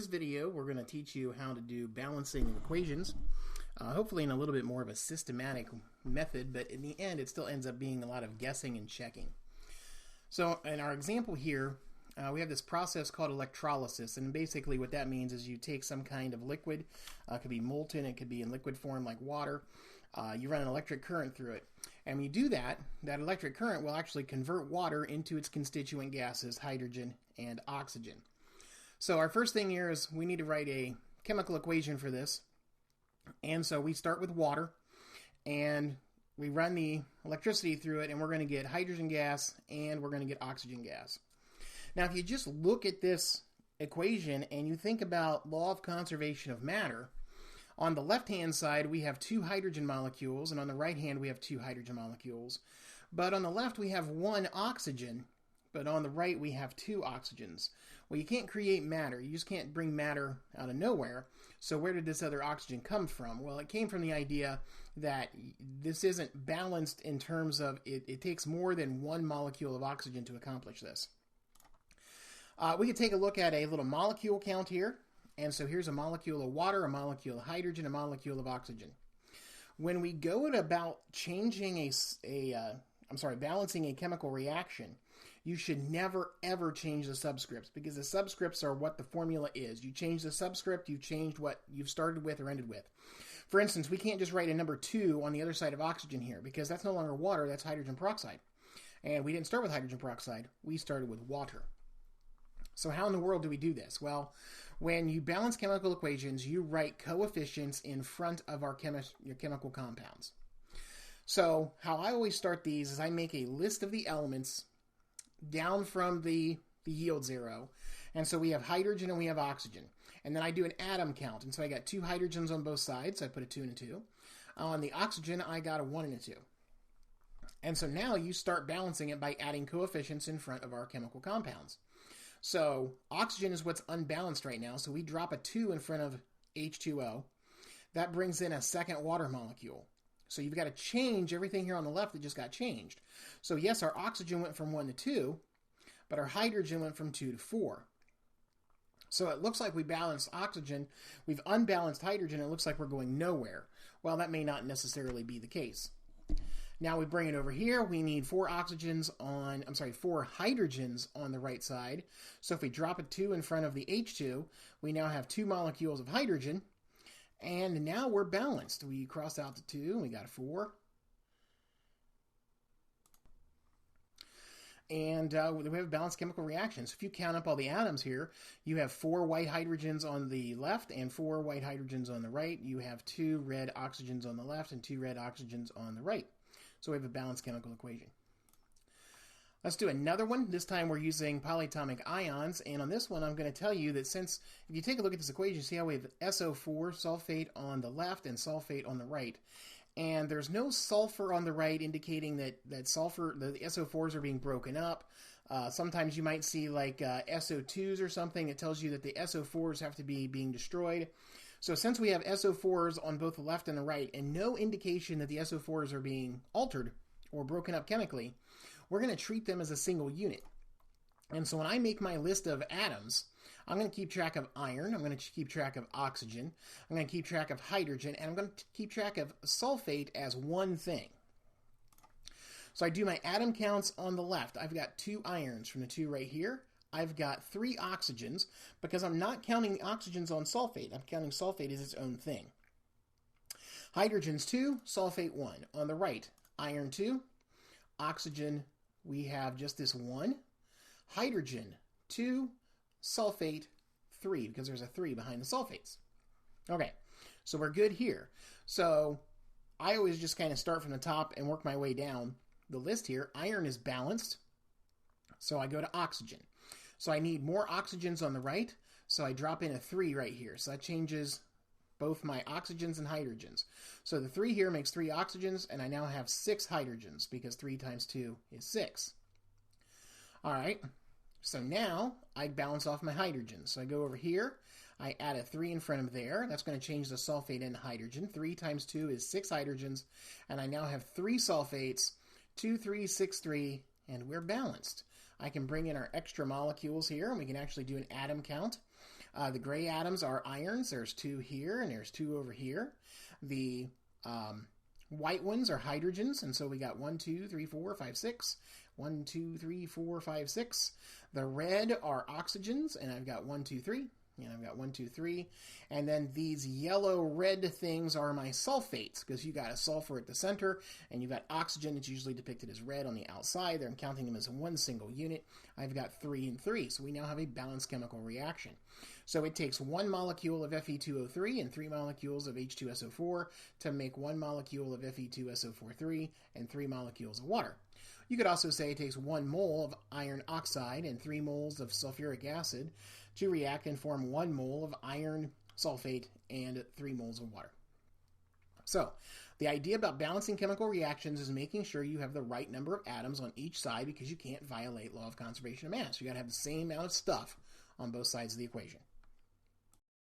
this video, we're going to teach you how to do balancing of equations, hopefully in a little bit more of a systematic method, but in the end, it still ends up being a lot of guessing and checking. So in our example here, we have this process called electrolysis, and basically what that means is you take some kind of liquid, it could be molten, it could be in liquid form like water, you run an electric current through it. And when you do that, that electric current will actually convert water into its constituent gases, hydrogen and oxygen. So our first thing here is we need to write a chemical equation for this. And so we start with water, and we run the electricity through it, and we're going to get hydrogen gas, and we're going to get oxygen gas. Now, if you just look at this equation and you think about law of conservation of matter, on the left-hand side, we have two hydrogen molecules, and on the right hand, we have two hydrogen molecules. But on the left, we have one oxygen, but on the right, we have two oxygens. Well, you can't create matter. You just can't bring matter out of nowhere. So where did this other oxygen come from? Well, it came from the idea that this isn't balanced in terms of it takes more than one molecule of oxygen to accomplish this. We could take a look at a little molecule count here. And so here's a molecule of water, a molecule of hydrogen, a molecule of oxygen. When we go about changing balancing a chemical reaction, you should never ever change the subscripts, because the subscripts are what the formula is. You change the subscript, you've changed what you've started with or ended with. For instance, we can't just write a number 2 on the other side of oxygen here, because that's no longer water, that's hydrogen peroxide. And we didn't start with hydrogen peroxide, we started with water. So how in the world do we do this? Well, when you balance chemical equations, you write coefficients in front of your chemical compounds. So how I always start these is I make a list of the elements down from the yield zero. And so we have hydrogen and we have oxygen. And then I do an atom count. And so I got 2 hydrogens on both sides. So I put a 2 and a 2. On the oxygen, I got a 1 and a 2. And so now you start balancing it by adding coefficients in front of our chemical compounds. So oxygen is what's unbalanced right now. So we drop a 2 in front of H2O. That brings in a second water molecule. So you've got to change everything here on the left that just got changed. So yes, our oxygen went from 1 to 2, but our hydrogen went from 2 to 4. So it looks like we balanced oxygen, we've unbalanced hydrogen, it looks like we're going nowhere. Well, that may not necessarily be the case. Now we bring it over here, we need 4 hydrogens on the right side. So if we drop a 2 in front of the H2, we now have 2 molecules of hydrogen. And now we're balanced. We cross out the 2, we got a 4. And we have balanced chemical reactions. If you count up all the atoms here, you have 4 white hydrogens on the left and 4 white hydrogens on the right. You have 2 red oxygens on the left and 2 red oxygens on the right. So we have a balanced chemical equation. Let's do another one. This time we're using polyatomic ions, and on this one I'm going to tell you that if you take a look at this equation, see how we have SO4, sulfate on the left and sulfate on the right. And there's no sulfur on the right, indicating that the SO4s are being broken up. Sometimes you might see like SO2s or something. It tells you that the SO4s have to be being destroyed. So since we have SO4s on both the left and the right, and no indication that the SO4s are being altered or broken up chemically, we're going to treat them as a single unit. And so when I make my list of atoms, I'm going to keep track of iron, I'm going to keep track of oxygen, I'm going to keep track of hydrogen, and I'm going to keep track of sulfate as one thing. So I do my atom counts on the left. I've got 2 irons from the 2 right here. I've got 3 oxygens, because I'm not counting the oxygens on sulfate. I'm counting sulfate as its own thing. Hydrogens 2, sulfate 1. On the right, iron 2, oxygen, we have just this 1. Hydrogen 2, sulfate 3, because there's a 3 behind the sulfates. Okay, so we're good here. So I always just kind of start from the top and work my way down the list here. Iron is balanced, so I go to oxygen. So I need more oxygens on the right, so I drop in a 3 right here. So that changes both my oxygens and hydrogens. So the 3 here makes 3 oxygens, and I now have 6 hydrogens, because 3 times 2 is 6. All right, so now I balance off my hydrogens. So I go over here, I add a 3 in front of there. That's going to change the sulfate into hydrogen. 3 times 2 is 6 hydrogens, and I now have 3 sulfates, 2, 3, 6, 3, and we're balanced. I can bring in our extra molecules here, and we can actually do an atom count. The gray atoms are irons. There's 2 here, and there's 2 over here. The white ones are hydrogens, and so we got 1, 2, 3, 4, 5, 6. 1, 2, 3, 4, 5, 6. The red are oxygens, and I've got 1, 2, 3. And I've got 1, 2, 3. And then these yellow-red things are my sulfates, because you got a sulfur at the center, and you've got oxygen that's usually depicted as red on the outside. They're counting them as one single unit. I've got 3 and 3, so we now have a balanced chemical reaction. So it takes 1 molecule of Fe2O3 and 3 molecules of H2SO4 to make 1 molecule of Fe2SO43 and 3 molecules of water. You could also say it takes 1 mole of iron oxide and 3 moles of sulfuric acid to react and form 1 mole of iron sulfate and 3 moles of water. So, the idea about balancing chemical reactions is making sure you have the right number of atoms on each side, because you can't violate law of conservation of mass. You got to have the same amount of stuff on both sides of the equation.